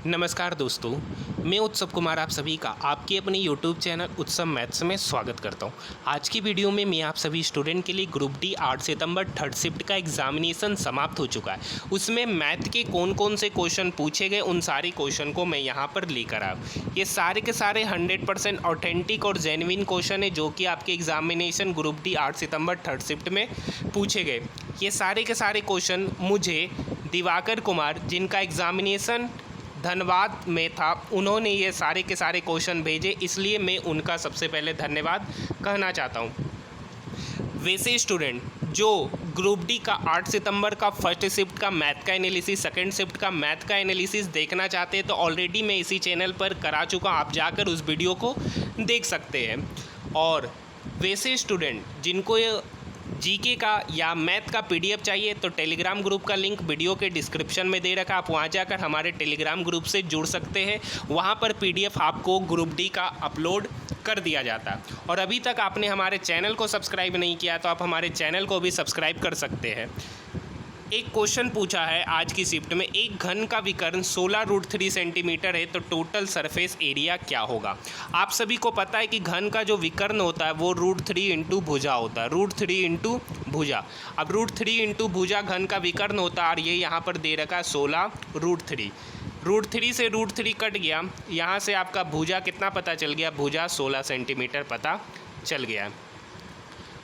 नमस्कार दोस्तों, मैं उत्सव कुमार आप सभी का आपके अपने YouTube चैनल उत्सव मैथ्स में स्वागत करता हूं। आज की वीडियो में मैं आप सभी स्टूडेंट के लिए ग्रुप डी 8 सितंबर थर्ड शिफ्ट का एग्जामिनेशन समाप्त हो चुका है। उसमें मैथ के कौन कौन से क्वेश्चन पूछे गए उन सारे क्वेश्चन को मैं यहां पर लेकर आया। ये सारे के सारे 100% ऑथेंटिक और जेन्युइन क्वेश्चन है जो कि आपके एग्जामिनेशन ग्रुप डी 8 सितंबर थर्ड शिफ्ट में पूछे गए। ये सारे के सारे क्वेश्चन मुझे दिवाकर कुमार, जिनका एग्जामिनेशन धन्यवाद में था, उन्होंने ये सारे के सारे क्वेश्चन भेजे, इसलिए मैं उनका सबसे पहले धन्यवाद कहना चाहता हूँ। वैसे स्टूडेंट जो ग्रुप डी का 8 सितंबर का फर्स्ट शिफ्ट का मैथ का एनालिसिस, सेकंड शिफ्ट का मैथ का एनालिसिस देखना चाहते हैं तो ऑलरेडी मैं इसी चैनल पर करा चुका, आप जाकर उस वीडियो को देख सकते हैं। और वैसे स्टूडेंट जिनको ये जीके का या मैथ का पीडीएफ चाहिए तो टेलीग्राम ग्रुप का लिंक वीडियो के डिस्क्रिप्शन में दे रखा, आप वहां जाकर हमारे टेलीग्राम ग्रुप से जुड़ सकते हैं। वहां पर पीडीएफ आपको ग्रुप डी का अपलोड कर दिया जाता है। और अभी तक आपने हमारे चैनल को सब्सक्राइब नहीं किया तो आप हमारे चैनल को भी सब्सक्राइब कर सकते हैं। एक क्वेश्चन पूछा है आज की शिफ्ट में, एक घन का विकर्ण 16√3 सेंटीमीटर है तो टोटल सरफेस एरिया क्या होगा। आप सभी को पता है कि घन का जो विकर्ण होता है वो √3 इंटू भुजा होता है, √3 इंटू भुजा। अब √3 इंटू भुजा घन का विकर्ण होता है और ये यहाँ पर दे रखा है 16√3। √3 से √3 कट गया, यहाँ से आपका भुजा कितना पता चल गया, भुजा 16 सेंटीमीटर पता चल गया।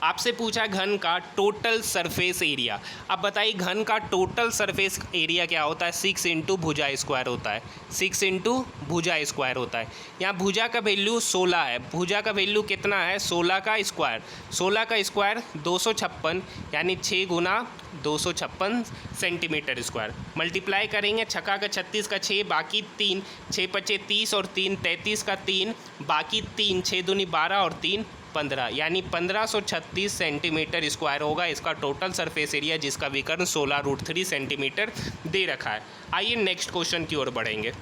आपसे पूछा घन का टोटल सरफेस एरिया। अब बताइए घन का टोटल सरफेस एरिया क्या होता है, 6 इंटू भुजा स्क्वायर होता है, 6 इंटू भुजा स्क्वायर होता है। यहाँ भुजा का वैल्यू 16 है, भुजा का वैल्यू कितना है, 16 का स्क्वायर, 16 का स्क्वायर 256, यानी 6 गुना 256 सेंटीमीटर स्क्वायर। मल्टीप्लाई करेंगे, छक्का का 36 का 6, बाकी 3, 6 पचे 30 और 3 33 का 3, बाकी 3, 6 दूनी 12 और 3 15, यानी 1536 सेंटीमीटर स्क्वायर होगा इसका टोटल सरफेस एरिया, जिसका विकर्ण 16√3 सेंटीमीटर दे रखा है। आइए नेक्स्ट क्वेश्चन की ओर बढ़ेंगे।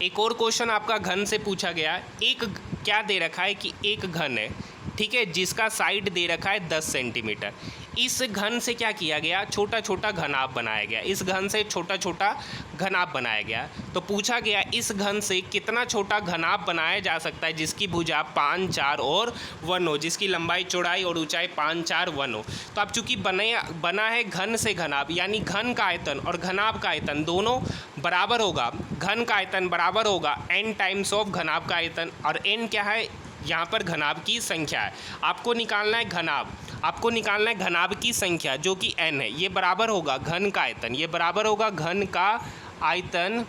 एक और क्वेश्चन आपका घन से पूछा गया है। एक क्या दे रखा है कि एक घन है, ठीक है, जिसका साइड दे रखा है 10 सेंटीमीटर। इस घन से क्या किया गया, छोटा छोटा घनाभ बनाया गया, इस घन से छोटा छोटा घनाभ बनाया गया। तो पूछा गया इस घन से कितना छोटा घनाभ बनाया जा सकता है जिसकी भुजा 5, 4 और 1 हो, जिसकी लंबाई चौड़ाई और ऊंचाई 5, 4, 1 हो। तो अब चूंकि बना है घन से घनाभ, यानी घन का आयतन और घनाभ का आयतन दोनों बराबर होगा। घन का आयतन बराबर होगा n टाइम्स ऑफ घनाभ का आयतन, और n क्या है, यहाँ पर घनाभ की संख्या है। आपको निकालना है घनाभ, आपको निकालना है घनाभ की संख्या जो कि n है। ये बराबर होगा घन का आयतन, ये बराबर होगा घन का आयतन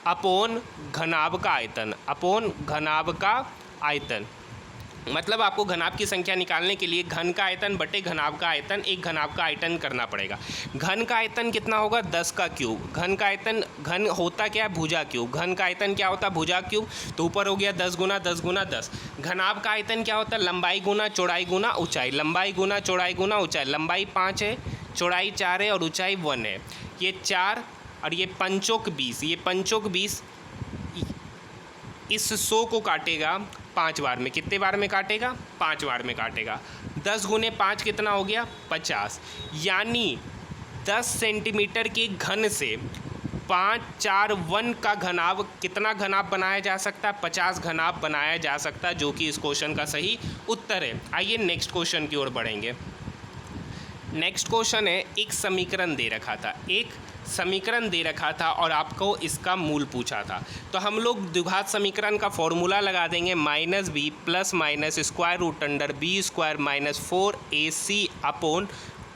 अपोन घनाभ का आयतन, अपोन घनाभ का आयतन। मतलब आपको घनाभ की संख्या निकालने के लिए घन का आयतन बटे घनाभ का आयतन, एक घनाभ का आयतन करना पड़ेगा। घन का आयतन कितना होगा, 10 का क्यूब। घन का आयतन, घन होता क्या है, भुजा क्यूब। घन का आयतन क्या होता है, भुजा क्यूब। तो ऊपर हो गया 10 गुना 10 गुना 10। घनाभ का आयतन क्या होता है, लंबाई गुना चौड़ाई गुना ऊंचाई, लंबाई गुना चौड़ाई गुना ऊंचाई। लंबाई 5 है, चौड़ाई 4 है और ऊंचाई 1 है। ये 4 और ये पंचोक 20, ये पंचोक 20 इस 100 को काटेगा 5 बार में। कितने बार में काटेगा, 5 बार में काटेगा। 10 गुने 5 कितना हो गया, 50। यानी 10 सेंटीमीटर के घन से 5, 4, 1 का घनाभ, कितना घनाभ बनाया जा सकता है, 50 घनाभ बनाया जा सकता है, जो कि इस क्वेश्चन का सही उत्तर है। आइए नेक्स्ट क्वेश्चन की ओर बढ़ेंगे। नेक्स्ट क्वेश्चन है, एक समीकरण दे रखा था, एक समीकरण दे रखा था और आपको इसका मूल पूछा था। तो हम लोग द्विघात समीकरण का फॉर्मूला लगा देंगे, -b plus minus square root under b square minus 4ac upon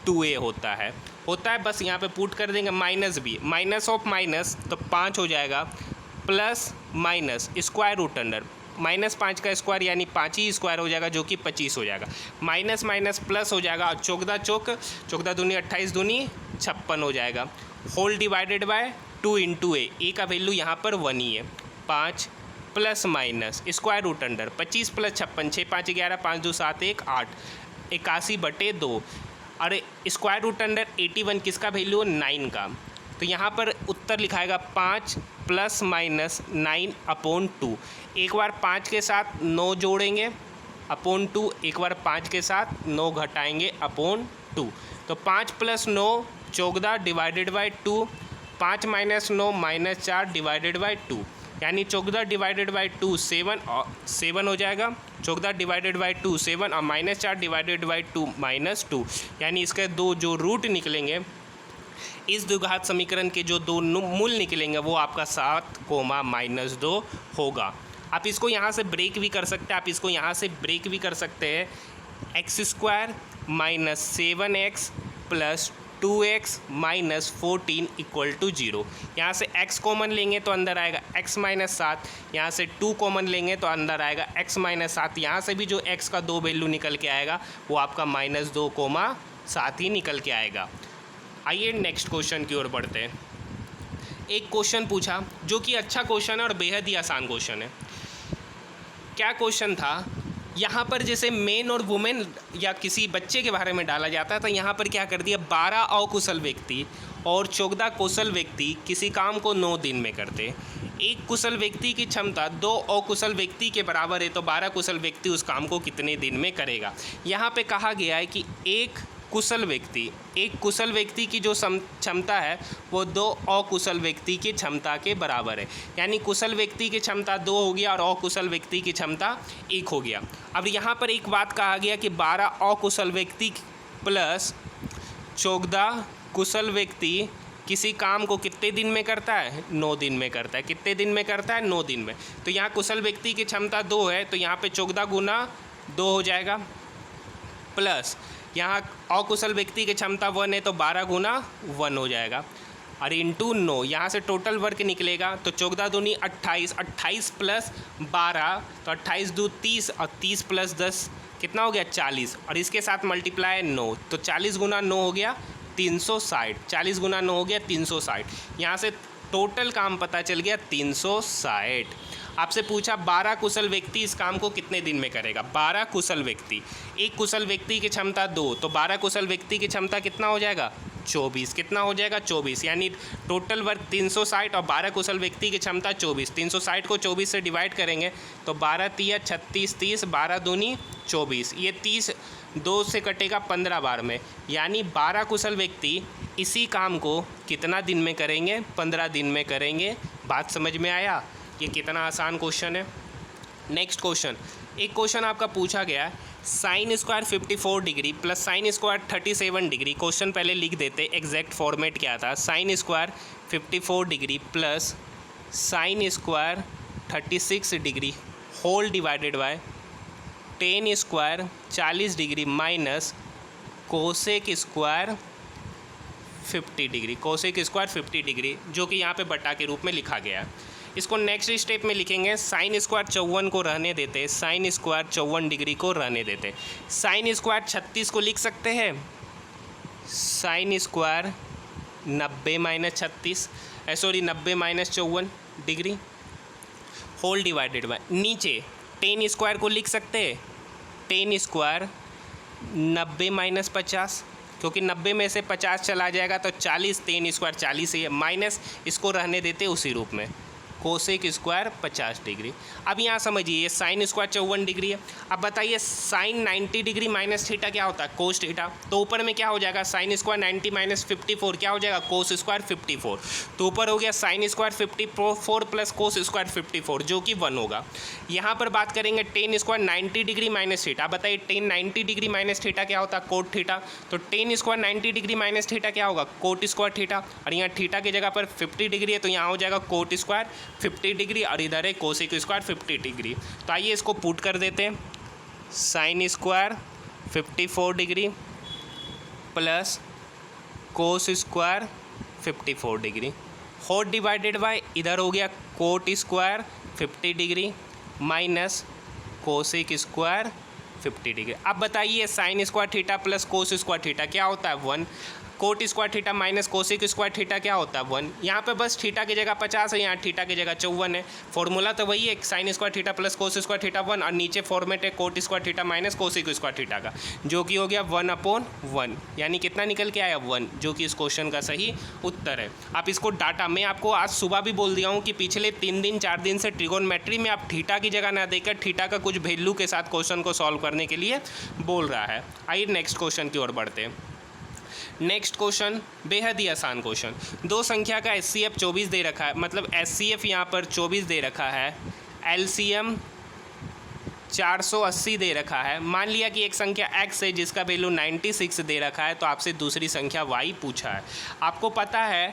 2a होता है बस यहाँ पे पुट कर देंगे -b, माइनस ऑफ माइनस तो 5 हो जाएगा, plus minus square root under -5 का स्क्वायर यानी 5 ही स्क्वायर हो जाएगा जो कि 25 हो जाएगा, माइनस माइनस प्लस हो जाएगा और चौकदा दूनी 28 दूनी 56 हो जाएगा, whole divided by 2 into A का वैल्यू यहाँ पर 1 ही है, 5 plus minus square root under 25 plus 56, 6 5 11, 5 2 7 1 8, 81/2। अरे स्क्वायर रूट अंडर 81 किसका वैल्यू है, 9 का। तो यहाँ पर उत्तर लिखाएगा 5 प्लस माइनस 9 अपॉन 2। एक बार 5 के साथ 9 जोड़ेंगे अपॉन 2, एक बार 5 के साथ 9 घटाएंगे अपॉन 2। तो 5 plus 9 14 divided by 2, 5 minus 9 minus 4 divided by 2, यानी 14 डिवाइडेड बाई 2 7 हो जाएगा। 14 डिवाइडेड बाई 2 7 और माइनस 4 डिवाइडेड बाई 2 माइनस 2, यानी इसके दो जो रूट निकलेंगे, इस द्विघात समीकरण के जो दो मूल निकलेंगे वो आपका 7 कोमा माइनस 2 होगा। आप इसको यहाँ से ब्रेक भी कर सकते हैं, आप इसको यहाँ से ब्रेक भी कर सकते हैं। X square minus 7x plus 2x minus 14 equal to 0। यहाँ से x कॉमन लेंगे तो अंदर आएगा x माइनस 7, यहाँ से 2 कॉमन लेंगे तो अंदर आएगा x माइनस 7। यहाँ से भी जो x का दो वैल्यू निकल के आएगा वो आपका माइनस 2 कोमा 7 ही निकल के आएगा। आइए नेक्स्ट क्वेश्चन की ओर बढ़ते हैं। एक क्वेश्चन पूछा जो कि अच्छा क्वेश्चन है और बेहद ही आसान क्वेश्चन है। क्या क्वेश्चन था, यहाँ पर जैसे मेन और वुमेन या किसी बच्चे के बारे में डाला जाता है, तो यहाँ पर क्या कर दिया, 12 अकुशल व्यक्ति और 14 कुशल व्यक्ति किसी काम को 9 दिन में करते। एक कुशल व्यक्ति की क्षमता 2 अकुशल व्यक्ति के बराबर है, तो 12 कुशल व्यक्ति उस काम को कितने दिन में करेगा। यहाँ पे कहा गया है कि एक कुशल व्यक्ति की जो क्षमता है वो 2 अकुशल व्यक्ति की क्षमता के बराबर है, यानी कुशल व्यक्ति की क्षमता 2 हो गया और अकुशल व्यक्ति की क्षमता 1 हो गया। अब यहाँ पर एक बात कहा गया कि 12 अकुशल व्यक्ति प्लस 14 कुशल व्यक्ति किसी काम को कितने दिन में करता है, 9 दिन में करता है। कितने दिन में करता है, 9 दिन में। तो यहाँ कुशल व्यक्ति की क्षमता 2 है, तो यहाँ पे 14 गुना 2 हो जाएगा, प्लस यहाँ अकुशल व्यक्ति की क्षमता 1 है तो 12 गुना 1 हो जाएगा, और इंटू 9। यहाँ से टोटल वर्क निकलेगा तो 14 दूनी 28, 28 प्लस 12 तो 28 दू 30 और 30 प्लस 10 कितना हो गया, 40, और इसके साथ मल्टीप्लाई 9, तो 40 गुना 9 हो गया 360। 40 गुना 9 हो गया 360। यहाँ से टोटल काम पता चल गया 360। आपसे पूछा 12 कुशल व्यक्ति इस काम को कितने दिन में करेगा। 12 कुशल व्यक्ति, एक कुशल व्यक्ति की क्षमता 2, तो 12 कुशल व्यक्ति की क्षमता कितना हो जाएगा, 24। कितना हो जाएगा, 24, यानी टोटल वर्क 360 और 12 कुशल व्यक्ति की क्षमता 24। 360 को 24 से डिवाइड करेंगे तो 12 तिया 36, 30, 12 दूनी 24, ये 30 2 से कटेगा 15 बार में, यानी 12 कुशल व्यक्ति इसी काम को कितना दिन में करेंगे, 15 दिन में करेंगे। बात समझ में आया, ये कितना आसान क्वेश्चन है। नेक्स्ट क्वेश्चन, एक क्वेश्चन आपका पूछा गया है, sine square 54 degree plus sine square 37 degree. Question पहले लिख देते, एग्जैक्ट फॉर्मेट क्या था, sine square 54 degree plus sine square 36 degree whole divided by ten square 40 degree minus cosec square 50 degree. Cosec square 50 degree जो कि यहाँ पे बटा के रूप में लिखा गया है। इसको नेक्स्ट स्टेप में लिखेंगे, साइन स्क्वायर 54 को रहने देते, साइन स्क्वायर 54 डिग्री को रहने देते। साइन स्क्वायर 36 को लिख सकते हैं, sine square 90 minus 36 sorry 90 minus 54 degree whole divided by, नीचे टेन स्क्वायर को लिख सकते हैं, टेन स्क्वायर 90 माइनस 50, क्योंकि 90 में से 50 चला जाएगा तो 40, टेन स्क्वायर 40 ही है, माइनस इसको रहने देते उसी रूप में, कोसेक स्क्वायर 50 डिग्री। अब यहाँ समझिए ये साइन स्क्वायर 54 डिग्री है। अब बताइए साइन 90 डिग्री माइनस थीटा क्या होता है, कोस थीटा। तो ऊपर में क्या हो जाएगा, साइन स्क्वायर 90 माइनस 54 क्या हो जाएगा, कोस स्क्वायर 54। तो ऊपर हो गया sign square 54 plus cos square 54 जो कि 1 होगा। यहाँ पर बात करेंगे ten square 90 degree minus theta. बताइए टेन 90 डिग्री माइनस थीटा क्या होता है, कोट थीटा। तो ten square 90 degree minus theta क्या होगा, कोट स्क्वायर थीटा। और यहाँ थीटा की जगह पर 50 डिग्री है तो यहाँ हो जाएगा कोट स्क्वायर 50 डिग्री और इधर है कोसेक स्क्वायर 50 डिग्री। तो आइए इसको पुट कर देते हैं, sine square 54 degree plus cos square 54 degree whole divided by, इधर हो गया cot square 50 degree minus cosec square 50 degree. अब बताइए sine square theta plus cos square theta क्या होता है, 1। Cot square theta minus cosec square theta क्या होता है, 1। यहाँ पे बस थीटा की जगह 50 है, यहाँ थीटा की जगह 54 है। फॉर्मूला तो वही है, sine square theta plus cos square theta 1, और नीचे फॉर्मेट है coat square theta minus cosec square theta का, जो कि हो गया 1/1, यानी कितना निकल के आया, 1, जो कि इस क्वेश्चन का सही उत्तर है। आप इसको डाटा, मैं आपको आज सुबह भी बोल दिया हूँ कि पिछले 3 दिन 4 दिन से ट्रिगोनोमेट्री में आप थीटा की जगह ना देकर थीटा का कुछ वैल्यू के साथ क्वेश्चन को सॉल्व करने के लिए बोल रहा है। आइए नेक्स्ट क्वेश्चन की ओर बढ़ते हैं। नेक्स्ट क्वेश्चन बेहद ही आसान क्वेश्चन। दो संख्या का HCF 24 दे रखा है, मतलब HCF यहाँ पर 24 दे रखा है, LCM 480 दे रखा है। मान लिया कि एक संख्या x है जिसका वैल्यू 96 दे रखा है, तो आपसे दूसरी संख्या y पूछा है। आपको पता है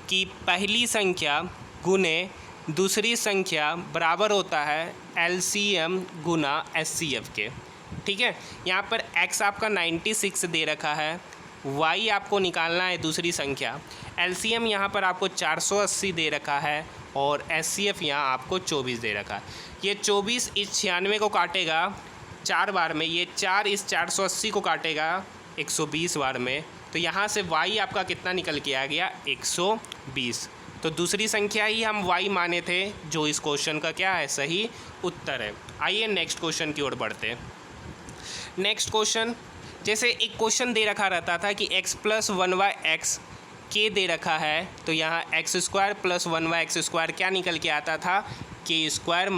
कि पहली संख्या गुने दूसरी संख्या बराबर होता है LCM गुना HCF के, ठीक है। यहाँ पर x आपका 96 दे रखा है, y आपको निकालना है दूसरी संख्या, LCM यहाँ पर आपको 480 दे रखा है और HCF यहाँ आपको 24 दे रखा है। ये 24 इस 96 को काटेगा 4 बार में, ये 4 इस 480 को काटेगा 120 बार में, तो यहाँ से y आपका कितना निकल के आ गया 120। तो दूसरी संख्या ही हम y माने थे, जो इस क्वेश्चन का क्या है सही उत्तर है। आइए नेक्स्ट क्वेश्चन की ओर बढ़ते हैं। नेक्स्ट क्वेश्चन, जैसे एक क्वेश्चन दे रखा रहता था कि x + 1y(x) के दे रखा है, तो यहाँ x² + 1y(x²) क्या निकल के आता था k²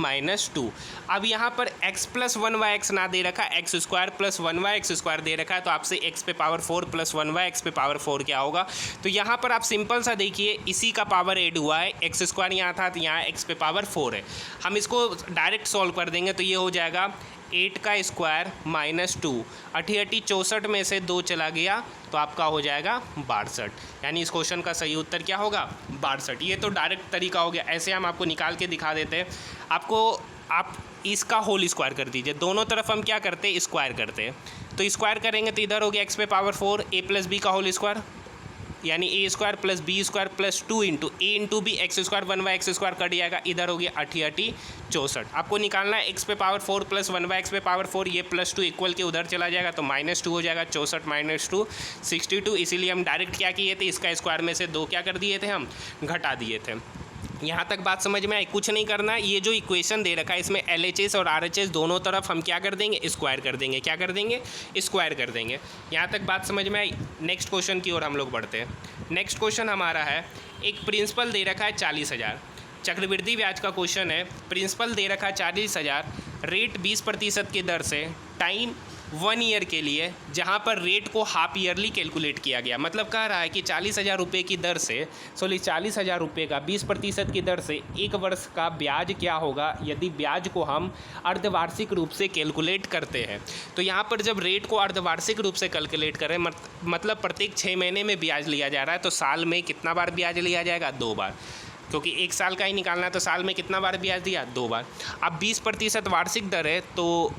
- 2। अब यहाँ पर x + 1y(x) ना दे रखा, x² + 1y(x²) दे रखा है, तो आपसे x पे पावर 4 + 1y x पे पावर 4 क्या होगा। तो यहाँ पर आप सिंपल सा देखिए, इसी का पावर ऐड हुआ है, x² यहाँ था तो यहाँ x पे पावर 4 है। हम इसको डायरेक्ट सॉल्व कर देंगे तो ये हो जाएगा 8 का स्क्वायर - 2, 8 64 में से 2 चला गया तो आपका हो जाएगा 62। यानी इस क्वेश्चन का सही उत्तर क्या होगा 62। ये तो डायरेक्ट तरीका हो गया, ऐसे हम आपको निकाल के दिखा देते हैं। आप इसका होल स्क्वायर कर दीजिए, दोनों तरफ हम क्या करते हैं स्क्वायर करते हैं, तो स्क्वायर करेंगे तो इधर हो गया x पे पावर 4 a + b का होल स्क्वायर, यानी a² + b² + 2 × a × b x² 1y(x²) cut जाएगा, इधर हो गया 8 64। आपको निकालना है x पे पावर 4 + 1y x पे पावर 4, ये +2 इक्वल के उधर चला जाएगा तो -2 हो जाएगा, 64 - 2 62। इसीलिए हम डायरेक्ट क्या किए थे, इसका स्क्वायर में से 2 क्या कर दिए थे, हम घटा दिए थे। यहाँ तक बात समझ में आई, कुछ नहीं करना है। ये जो इक्वेशन दे रखा है इसमें LHS और RHS दोनों तरफ हम क्या कर देंगे स्क्वायर कर देंगे, क्या कर देंगे स्क्वायर कर देंगे। यहाँ तक बात समझ में आई। नेक्स्ट क्वेश्चन की ओर हम लोग बढ़ते हैं। नेक्स्ट क्वेश्चन हमारा है, एक प्रिंसिपल दे रखा है 40,000, चक्रवृद्धि ब्याज का क्वेश्चन है। प्रिंसिपल दे रखा है 40,000, रेट 20% की दर से, टाइम 1 ईयर के लिए, जहाँ पर रेट को हाफ ईयरली कैलकुलेट किया गया। मतलब कह रहा है कि 40,000 रुपये की दर से 40,000 रुपये का 20% की दर से 1 वर्ष का ब्याज क्या होगा यदि ब्याज को हम अर्धवार्षिक रूप से कैलकुलेट करते हैं। तो यहाँ पर जब रेट को अर्धवार्षिक रूप से कैलकुलेट करें, मतलब प्रत्येक 6 महीने में ब्याज लिया जा रहा है, तो साल में कितना बार ब्याज लिया जाएगा 2 बार, क्योंकि 1 साल का ही निकालना है, तो साल में कितना बार ब्याज दिया 2 बार। अब 20% वार्षिक दर है तो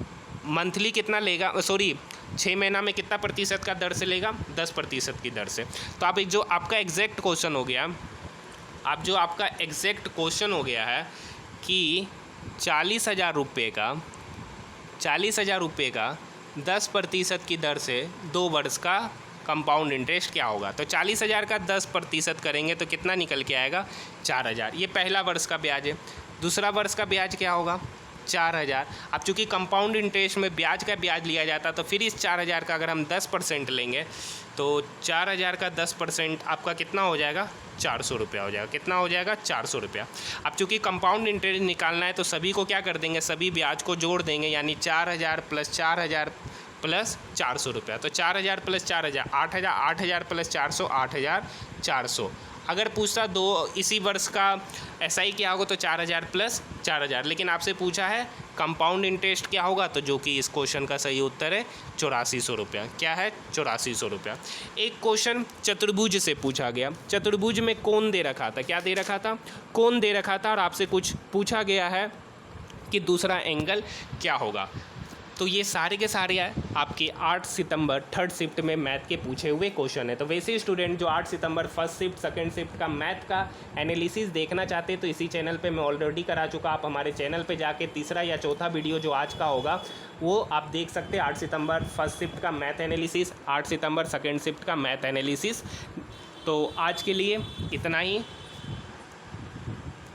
मंथली कितना लेगा, 6 महीना में कितना प्रतिशत का दर से लेगा 10% की दर से। तो आप जो आपका एग्जैक्ट क्वेश्चन हो गया, है कि 40,000 रुपये का 10% की दर से 2 वर्ष का कंपाउंड इंटरेस्ट क्या होगा। तो 40,000 का 10% करेंगे तो कितना निकल के आएगा 4,000। ये पहला वर्ष का ब्याज है। दूसरा वर्ष का ब्याज क्या होगा 4,000। अब चूँकि कंपाउंड इंटरेस्ट में ब्याज का ब्याज लिया जाता तो फिर इस 4,000 का अगर हम 10% लेंगे तो 4,000 का 10% आपका कितना हो जाएगा 400 रुपया हो जाएगा। कितना हो जाएगा 400 रुपया। अब चूँकि कंपाउंड इंटरेस्ट निकालना है तो सभी को क्या कर देंगे, सभी ब्याज को जोड़ देंगे, यानी 4,000 + 4,000 + 400 रुपया। तो 4,000 + 4,000 8,000, 8,000 + 400 8,400। अगर पूछता इसी वर्ष का SI क्या होगा तो 4,000 + 4,000, लेकिन आपसे पूछा है कंपाउंड इंटरेस्ट क्या होगा, तो जो कि इस क्वेश्चन का सही उत्तर है 8400 रुपया। क्या है 8400 रुपया। एक क्वेश्चन चतुर्भुज से पूछा गया। चतुर्भुज में कोण दे रखा था, क्या दे रखा था, कोण दे रखा था, और आपसे कुछ पूछा गया है कि दूसरा एंगल क्या होगा। तो ये सारे के सारे आपके 8 सितंबर 3rd शिफ्ट में मैथ के पूछे हुए क्वेश्चन है। तो वैसे स्टूडेंट जो 8 सितंबर 1st शिफ्ट 2nd शिफ्ट का मैथ का एनालिसिस देखना चाहते हैं तो इसी चैनल पे मैं ऑलरेडी करा चुका। आप हमारे चैनल पे जाके तीसरा या चौथा वीडियो जो आज का होगा वो आप देख सकते हैं। 8 सितंबर 1st शिफ्ट का मैथ एनालिसिस, 8 सितंबर 2nd शिफ्ट का मैथ एनालिसिस। तो आज के लिए इतना ही।